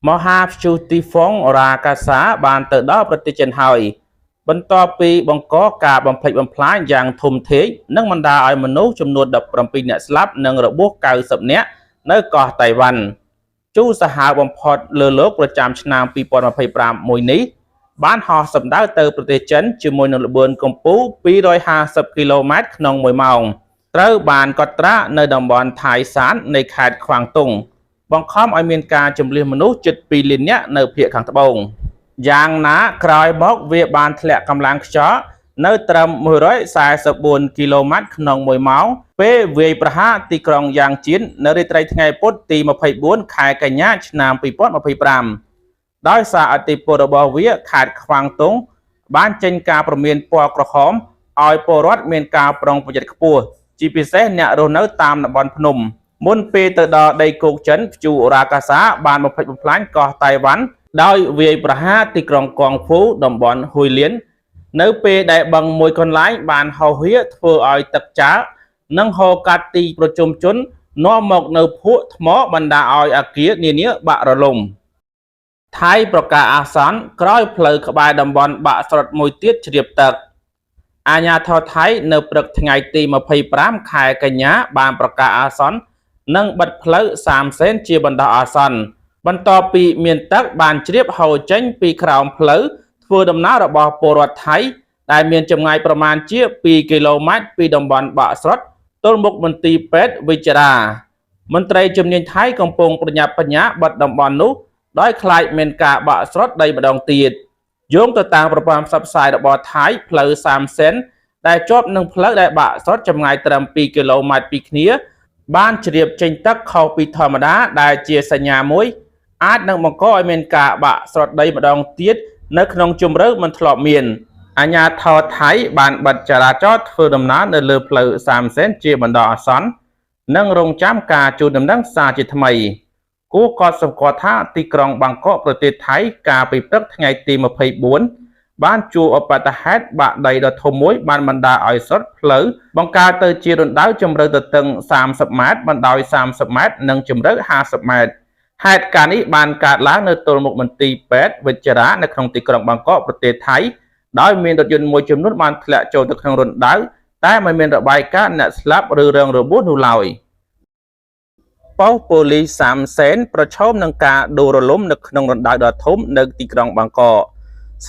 មហាព្យុះទីហ្វុងរាកាសាបានទៅដល់ប្រទេសចិនហើយបន្ទាប់ពីបង្កការបំផ្លិចបំផ្លាញយ៉ាងធំធេងនិងបណ្ដាលឲ្យមនុស្សចំនួន17នាក់ស្លាប់និងរបួស90នាក់នៅកោះតៃវ៉ាន់ជូរសាហាវបំផុតលើโลกប្រចាំឆ្នាំ2025មួយនេះបានហោះសម្ដៅទៅប្រទេសចិនជាមួយនឹងល្បឿនកម្ពស់250គីឡូម៉ែត្រក្នុង1ម៉ោងត្រូវបានកត់ត្រានៅតំបន់ថៃសាននៃខេត្តខ្វាងតុងបង្ខំឲ្យមានការជម្លៀសមនុស្សជិត2លាននាក់នៅភាគខាងត្បូងយ៉ាងណាក្រោយមកវាបានធ្លាក់កម្លាំងខ្យល់នៅត្រឹម144គីឡូម៉ែត្រក្នុង1ម៉ោងពេលវាយប្រហារទីក្រុងយ៉ាងជៀននៅរាត្រីថ្ងៃពុធទី24ខែកញ្ញាឆ្នាំ2025ដោយសារអធិពលរបស់វាខេត្តខ្វាងតុងបានចេញការព្រមានពណ៌ក្រហមឲ្យពលរដ្ឋមានការប្រុងប្រយ័ត្នខ្ពស់ជាពិសេសអ្នករស់នៅតាមតំបន់ភ្នំមុនពេលទៅដល់ដីគោកចិនព្យុះរាកាសាបានបំផ្លិចបំផ្លាញកោះតៃវ៉ាន់ដោយវាយប្រហារទីក្រុងកងហ្វូតំបន់ហ៊ុយលៀននៅពេលដែលបឹងមួយកន្លែងបានហោះហៀធ្វើឲ្យទឹកចាល់និងហូរកាត់ទីប្រជុំជននាំមកនៅភក់ថ្មបណ្ដាឲ្យអគារនានាបាក់រលំថៃប្រកាសអាសន្នក្រោយផ្លូវក្បែរតំបន់បាក់ស្រុតមួយទៀតជ្រាបទឹកអាជ្ញាធរថៃនៅព្រឹកថ្ងៃទី25ខែកញ្ញាបានប្រកាសអាសន្ននិងបិទផ្លូវ30សេនជាបណ្ដោះអាសន្នបន្ទាប់ពីមានទឹកបានជ្រាបហូរចេញពីក្រោមផ្លូវធ្វើដំណើររបស់ពលរដ្ឋថៃដែលមានចម្ងាយប្រមាណជា2គីឡូម៉ែត្រពីតំបន់បាក់ស្រុតទល់មុខមន្ទីរពេទ្យវិចារាមន្ត្រីជំនាញថៃកំពុងប្រញាប់បញ្ញាបិទតំបន់នោះដោយខ្លាចមានការបាក់ស្រុតដីម្ដងទៀតយោងទៅតាមប្រព័ន្ធផ្សព្វផ្សាយរបស់ថៃផ្លូវ30សេនដែលជាប់នឹងផ្លូវដែលបាក់ស្រុតចម្ងាយត្រឹម2គីឡូម៉ែត្រពីគ្នាបានជ្រាបចេញទឹកខុសពីធម្មតាដែលជាសញ្ញាមួយអាចនឹងបង្កឲ្យមានការបាក់ស្រុតដីម្ដងទៀតនៅក្នុងជម្រៅមិនធ្លាប់មានអាជ្ញាធរថៃបានបិទចរាចរណ៍ធ្វើដំណើរនៅលើផ្លូវ30សេនជាបណ្ដោះអាសន្ននិងរងចាំការជូនដំណឹងសារជាថ្មីគួរកត់សម្គាល់ថាទីក្រុងបាងកកប្រទេសថៃកាលពីព្រឹកថ្ងៃទី24បានជួបឧបទ្ទហេតុបាក់ដីដ៏ធំមួយបានបណ្ដាលឲ្យស្រុតផ្លូវបង្កើតទៅជារណ្ដៅជម្រៅទទឹង30ម៉ែត្របណ្ដោយ30ម៉ែត្រនិងជម្រៅ50ម៉ែត្រហេតុការណ៍នេះបានកើតឡើងនៅទល់មុខមន្ទីរពេទ្យវិចារានៅក្នុងទីក្រុងបាងកកប្រទេសថៃដោយមានរថយន្តមួយចំនួនបានធ្លាក់ចូលទៅក្នុងរណ្ដៅតែមិនមានរបាយការណ៍អ្នកស្លាប់ឬរងរបួសនោះឡើយប៉ុស្តិ៍ប៉ូលីស30សេនប្រឈមនឹងការដួលរលំនៅក្នុងរណ្ដៅដ៏ធំនៅទីក្រុងបាងកក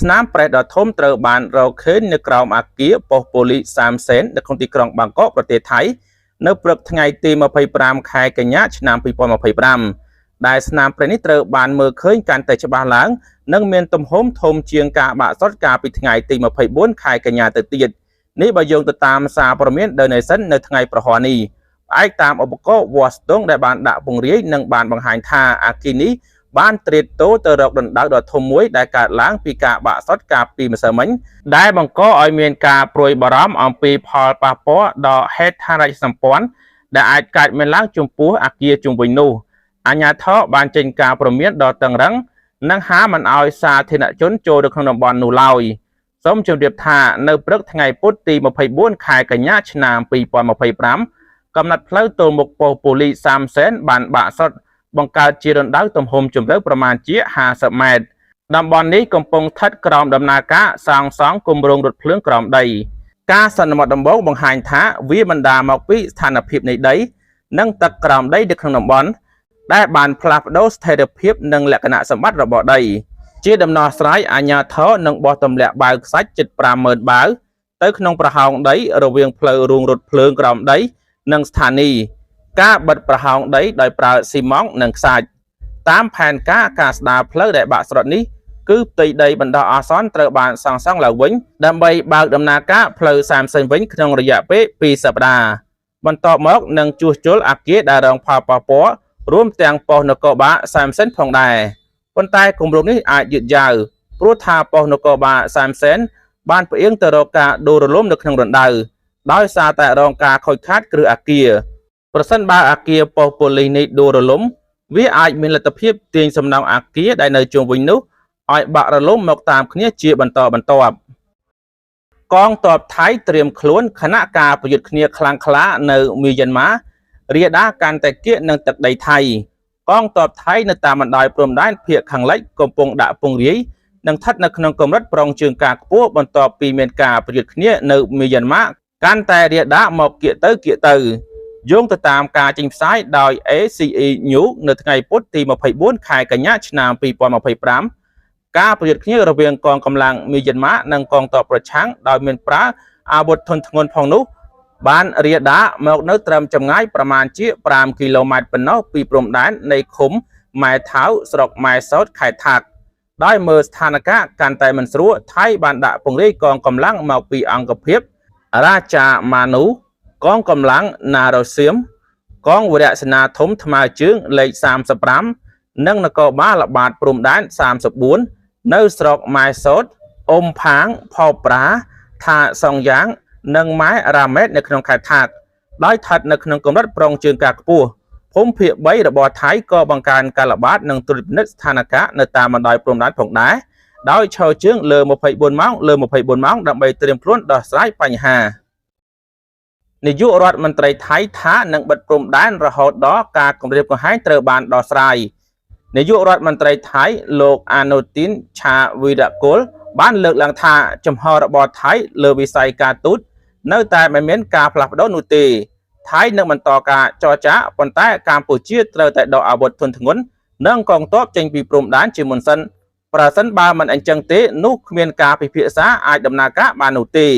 ស្នាមប្រេតដ៏ធំត្រូវបានរកឃើញនៅក្រោមអគារប៉ុស្តិ៍ប៉ូលីស30សេននៅក្នុងទីក្រុងបាងកកប្រទេសថៃនៅព្រឹកថ្ងៃទី25ខែកញ្ញាឆ្នាំ2025ដែលស្នាមប្រេតនេះត្រូវបានមើលឃើញកាន់តែច្បាស់ឡើងនិងមានទំហំធំជាងការបាក់ស្រុតកាលពីថ្ងៃទី24ខែកញ្ញាទៅទៀតនេះបើយោងទៅតាមសារព័ត៌មាន The Nation នៅថ្ងៃប្រហ័សនេះផ្អែកតាមឧបករណ៍វាស់ស្ទង់ដែលបានដាក់ពង្រាយនិងបានបង្ហាញថាអគារនេះបានត្រៀតតូទៅរករណ្ដៅដ៏ធំមួយដែលកើតឡើងពីការបាក់ស្រុតកាលពីម្សិលមិញដែលបង្កឲ្យមានការព្រួយបារម្ភអំពីផលប៉ះពាល់ដល់ហេដ្ឋារចនាសម្ព័ន្ធដែលអាចកើតមានឡើងចំពោះអគារជុំវិញនោះអាជ្ញាធរបានចេញការព្រមានដ៏តឹងរ៉ឹងនិងហាមមិនឲ្យសាធារណជនចូលទៅក្នុងតំបន់នោះឡើយសូមជម្រាបថានៅព្រឹកថ្ងៃពុធទី24ខែកញ្ញាឆ្នាំ2025កំណត់ផ្លូវទល់មុខប៉ុស្តិ៍ប៉ូលីស30សេនបានបាក់ស្រុតបង្កើតជារណ្ដៅទំហំជម្រៅប្រមាណជា50ម៉ែត្រតំបន់នេះកំពុងស្ថិតក្រោមដំណើរការសាងសង់គម្រោងរថភ្លើងក្រោមដីការសន្មតដំបូងបង្ហាញថាវាបណ្ដាលមកពីស្ថានភាពនៃដីនិងទឹកក្រោមដីនៅក្នុងតំបន់ដែលបានផ្លាស់ប្ដូរស្ថិរភាពនិងលក្ខណៈសម្បត្តិរបស់ដីជាដំណោះស្រាយអាជ្ញាធរនឹងបោះទម្លាក់បាវខ្សាច់ជិត50000បាវទៅក្នុងប្រហោងដីរវាងផ្លូវរួងរថភ្លើងក្រោមដីនិងស្ថានីយ៍ការបិទប្រហោងដីដោយប្រើស៊ីម៉ង់និងខ្សាច់តាមផែនការស្ដារផ្លូវដែលបាក់ស្រុតនេះគឺផ្ទៃដីបណ្ដោះអាសន្នត្រូវបានសាងសង់ឡើងវិញដើម្បីបើកដំណើរការផ្លូវ30សេនវិញក្នុងរយៈពេល2សប្ដាហ៍បន្ទាប់មកនឹងជួសជុលអគារដែលរងផលប៉ះពាល់រួមទាំងប៉ុស្តិ៍នគរបាល30សេនផងដែរប៉ុន្តែគម្រោងនេះអាចយឺតយ៉ាវព្រោះថាប៉ុស្តិ៍នគរបាល30សេនបានផ្អៀងទៅរកការដួលរលំនៅក្នុងរណ្ដៅដោយសារតែរងការខូចខាតគ្រឹះអគារប្រសិនបើអគារប៉ុស្តិ៍ប៉ូលីសនេះដួលរលំវាអាចមានលទ្ធភាពទាញសំណង់អគារដែលនៅជុំវិញនោះឲ្យបាក់រលំមកតាមគ្នាជាបន្តបន្ទាប់កងទ័ពថៃត្រៀមខ្លួនខណៈការប្រយុទ្ធគ្នាខ្លាំងក្លានៅមីយ៉ាន់ម៉ារាលដាលកាន់តែគៀកនឹងទឹកដីថៃ កងទ័ពថៃនៅតាមបណ្ដោយព្រំដែនភាគខាងលិចកំពុងដាក់ពង្រាយនិងស្ថិតនៅក្នុងកម្រិតប្រងជើងការខ្ពស់បន្ទាប់ពីមានការប្រយុទ្ធគ្នានៅមីយ៉ាន់ម៉ាកាន់តែរាលដាលមកគៀកទៅយោងទៅតាមការចេញផ្សាយដោយ ACE News នៅថ្ងៃពុធទី24ខែកញ្ញាឆ្នាំ2025ការប្រយុទ្ធគ្នារវាងកងកម្លាំងមីយ៉ាន់ម៉ានិងកងទ័ពប្រឆាំងដោយមានប្រើអាវុធធុនធ្ងន់ផងនោះបានរាលដាលមកនៅត្រឹមចម្ងាយប្រមាណជា5គីឡូម៉ែត្រប៉ុណ្ណោះពីព្រំដែននៃឃុំម៉ែថៅស្រុកម៉ែសោតខេត្តថាកដោយមើលស្ថានភាពកាន់តែមិនស្រួលថៃបានដាក់ពង្រាយកងកម្លាំងមកពីអង្គភាពរាជាម៉ានូកងកម្លាំងណារ៉ូសៀមកងវរៈសេនាធំថ្មើរជើងលេខ35និងនគរបាលល្បាតព្រំដែន34នៅស្រុកម៉ែសោតអ៊ុំផាងផោប្រាថាសងយ៉ាងនិងម៉ែរ៉ាម៉េតនៅក្នុងខេត្តថាកដោយស្ថិតនៅក្នុងកម្រិតប្រងជើងការខ្ពស់ភូមិភាគ3របស់ថៃក៏បង្កើនការល្បាតនិងត្រួតពិនិត្យស្ថានភាពនៅតាមបណ្ដោយព្រំដែនផងដែរដោយឈរជើងលើ24ម៉ោងដើម្បីត្រៀមខ្លួនដោះស្រាយបញ្ហានាយករដ្ឋមន្ត្រីថៃថានឹងបិទព្រំដែនរហូតដល់ការគម្រាមកំហែងត្រូវបានដោះស្រាយនាយករដ្ឋមន្ត្រីថៃលោកអានូទីនឆាវីរៈគុលបានលើកឡើងថាចំហរបស់ថៃលើវិស័យការទូតនៅតែមិនមានការផ្លាស់ប្ដូរនោះទេថៃនឹងបន្តការចរចាប៉ុន្តែកម្ពុជាត្រូវតែដកអាវុធធុនធ្ងន់និងកងទ័ពចេញពីព្រំដែនជាមុនសិនប្រសិនបើមិនអញ្ចឹងទេនោះគ្មានការពិភាក្សាអាចដំណើរការបាននោះទេ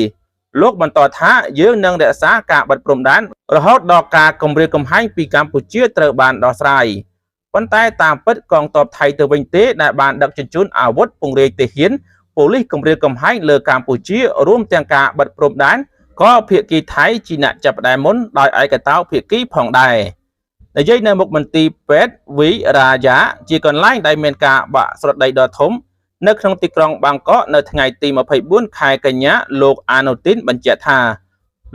លោកបន្តថាយើងនឹងរក្សាការបិទព្រំដែនរហូតដល់ការគម្រាមកំហែងពីកម្ពុជាត្រូវបានដោះស្រាយប៉ុន្តែតាមពិតកងទ័ពថៃទៅវិញទេដែលបានដឹកជញ្ជូនអាវុធពង្រាយទាហានប៉ូលីសគម្រាមកំហែងលើកម្ពុជារួមទាំងការបិទព្រំដែនក៏ភាគីថៃជាអ្នកចាប់ផ្ដើមមុនដោយឯកតោភាគីផងដែរនិយាយនៅមុខមន្ទីរពេទ្យវីរាយ៉ាជាកន្លែងដែលមានការបាក់ស្រដីដ៏ធំនៅក្នុងទីក្រុងបាងកកនៅថ្ងៃទី24ខែកញ្ញាលោកអានូទីនបញ្ជាក់ថា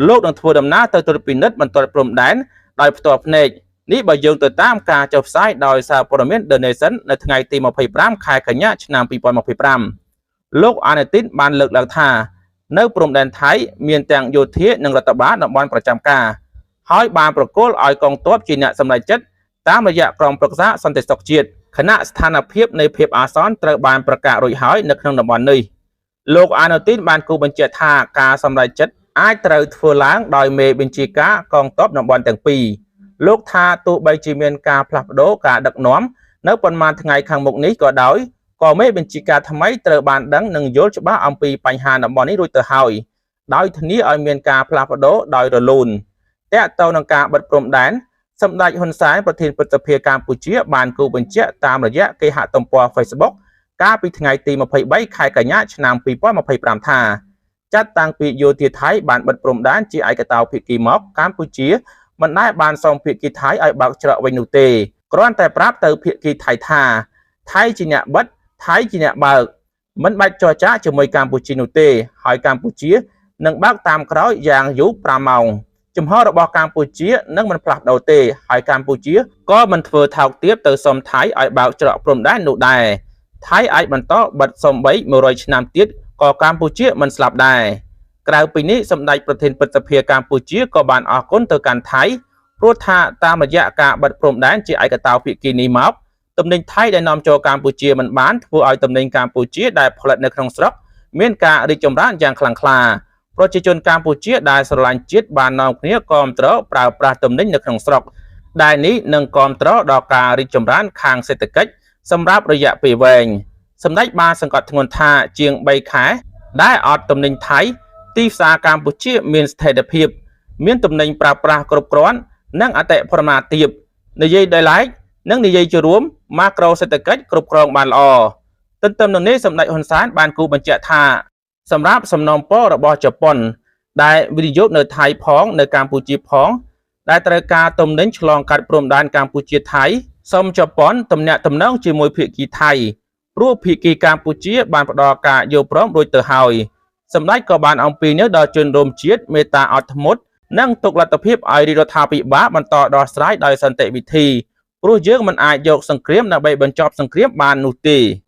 លោកនឹងធ្វើដំណើរទៅត្រួតពិនិត្យបន្ទាត់ព្រំដែនដោយផ្ទាល់ភ្នែកនេះបើយោងទៅតាមការចុះផ្សាយដោយសារព័ត៌មាន The Nation នៅថ្ងៃទី25ខែកញ្ញាឆ្នាំ2025លោកអានូទីនបានលើកឡើងថានៅព្រំដែនថៃមានទាំងយោធានិងរដ្ឋបាលតំបន់ប្រចាំការហើយបានប្រគល់ឲ្យកងទ័ពជាអ្នកសម្រេចចិត្តតាមរយៈក្រុមប្រឹក្សាសន្តិសុខជាតិខណៈស្ថានភាពនៃភាពអាសន្នត្រូវបានប្រកាសរួចហើយនៅក្នុងតំបន់នេះលោកអានូទីនបានគូបញ្ជាក់ថាការសម្រេចចិត្តអាចត្រូវធ្វើឡើងដោយមេបញ្ជាការកងទ័ពតំបន់ទាំងពីរលោកថាទោះបីជាមានការផ្លាស់ប្ដូរការដឹកនាំនៅប៉ុន្មានថ្ងៃខាងមុខនេះក៏ដោយក៏មេបញ្ជាការថ្មីត្រូវបានដឹងនិងយល់ច្បាស់អំពីបញ្ហាតំបន់នេះរួចទៅហើយដោយធានាឲ្យមានការផ្លាស់ប្ដូរដោយរលូនតាក់ទងនឹងការបិទព្រំដែនសម្ដេចហ៊ុនសែនប្រធានព្រឹទ្ធសភាកម្ពុជាបានគូបញ្ជាក់តាមរយៈគេហទំព័រ Facebook កាលពីថ្ងៃទី23ខែកញ្ញាឆ្នាំ2025ថាចាត់តាំងពីយោធាថៃបានបិទព្រំដែនជាឯកតោភាគីមកកម្ពុជាមិនដែលបានសូមភាគីថៃឲ្យបើកច្រកវិញនោះទេគ្រាន់តែប្រាប់ទៅភាគីថៃថាថៃជាអ្នកបិទថៃជាអ្នកបើកមិនបាច់ចរចាជាមួយកម្ពុជានោះទេហើយកម្ពុជានឹងបើកតាមក្រោយយ៉ាងយូរ5ម៉ោងចំហរបស់កម្ពុជានឹងមិនផ្លាស់ប្ដូរទេហើយកម្ពុជាក៏មិនធ្វើថោកទាបទៅសុំថៃឲ្យបើកច្រកព្រំដែននោះដែរថៃអាចបន្តបិទសំបី100ឆ្នាំទៀតក៏កម្ពុជាមិនស្លាប់ដែរក្រៅពីនេះសម្ដេចប្រធានព្រឹទ្ធសភាកម្ពុជាក៏បានអរគុណទៅកាន់ថៃព្រោះថាតាមរយៈការបិទព្រំដែនជាឯកតោភាគីនេះមកទំនិញថៃដែលនាំចូលកម្ពុជាមិនបានធ្វើឲ្យទំនិញកម្ពុជាដែលផលិតនៅក្នុងស្រុកមានការរីកចម្រើនយ៉ាងខ្លាំងក្លាប្រជាជនកម្ពុជាដែលស្រឡាញ់ជាតិបាននាំគ្នាគាំទ្រប្រើប្រាស់ទំនិញនៅក្នុងស្រុកដែលនេះនឹងគាំទ្រដល់ការរីកចម្រើនខាងសេដ្ឋកិច្ចសម្រាប់រយៈពេលវែងសម្ដេចបានសង្កត់ធ្ងន់ថាជាង3ខែដែលអត់ទំនិញថៃទីផ្សារកម្ពុជាមានស្ថិរភាពមានទំនិញប្រើប្រាស់គ្រប់គ្រាន់និងអតិផរណាទាបនិយាយដោយឡែកនិងនិយាយជារួមម៉ាក្រូសេដ្ឋកិច្ចគ្រប់គ្រងបានល្អទន្ទឹមនឹងនេះសម្ដេចហ៊ុនសែនបានគូបញ្ជាក់ថាសម្រាប់សំណូមពររបស់ជប៉ុនដែលវិនិយោគនៅថៃផងនៅកម្ពុជាផងដែលត្រូវការទំនិញឆ្លងកាត់ព្រំដែនកម្ពុជាថៃសូមជប៉ុនទំនាក់ទំនងជាមួយភាគីថៃព្រោះភាគីកម្ពុជាបានផ្ដល់ការយល់ព្រមរួចទៅហើយសម្ដេចក៏បានអំពាវនាវដល់ជនរួមជាតិមេត្តាអត់ធ្មត់និងទុកលទ្ធភាពឲ្យរដ្ឋាភិបាលបន្តដោះស្រាយដោយសន្តិវិធីព្រោះយើងមិនអាចយកសង្គ្រាមដើម្បីបញ្ចប់សង្គ្រាមបាននោះទេ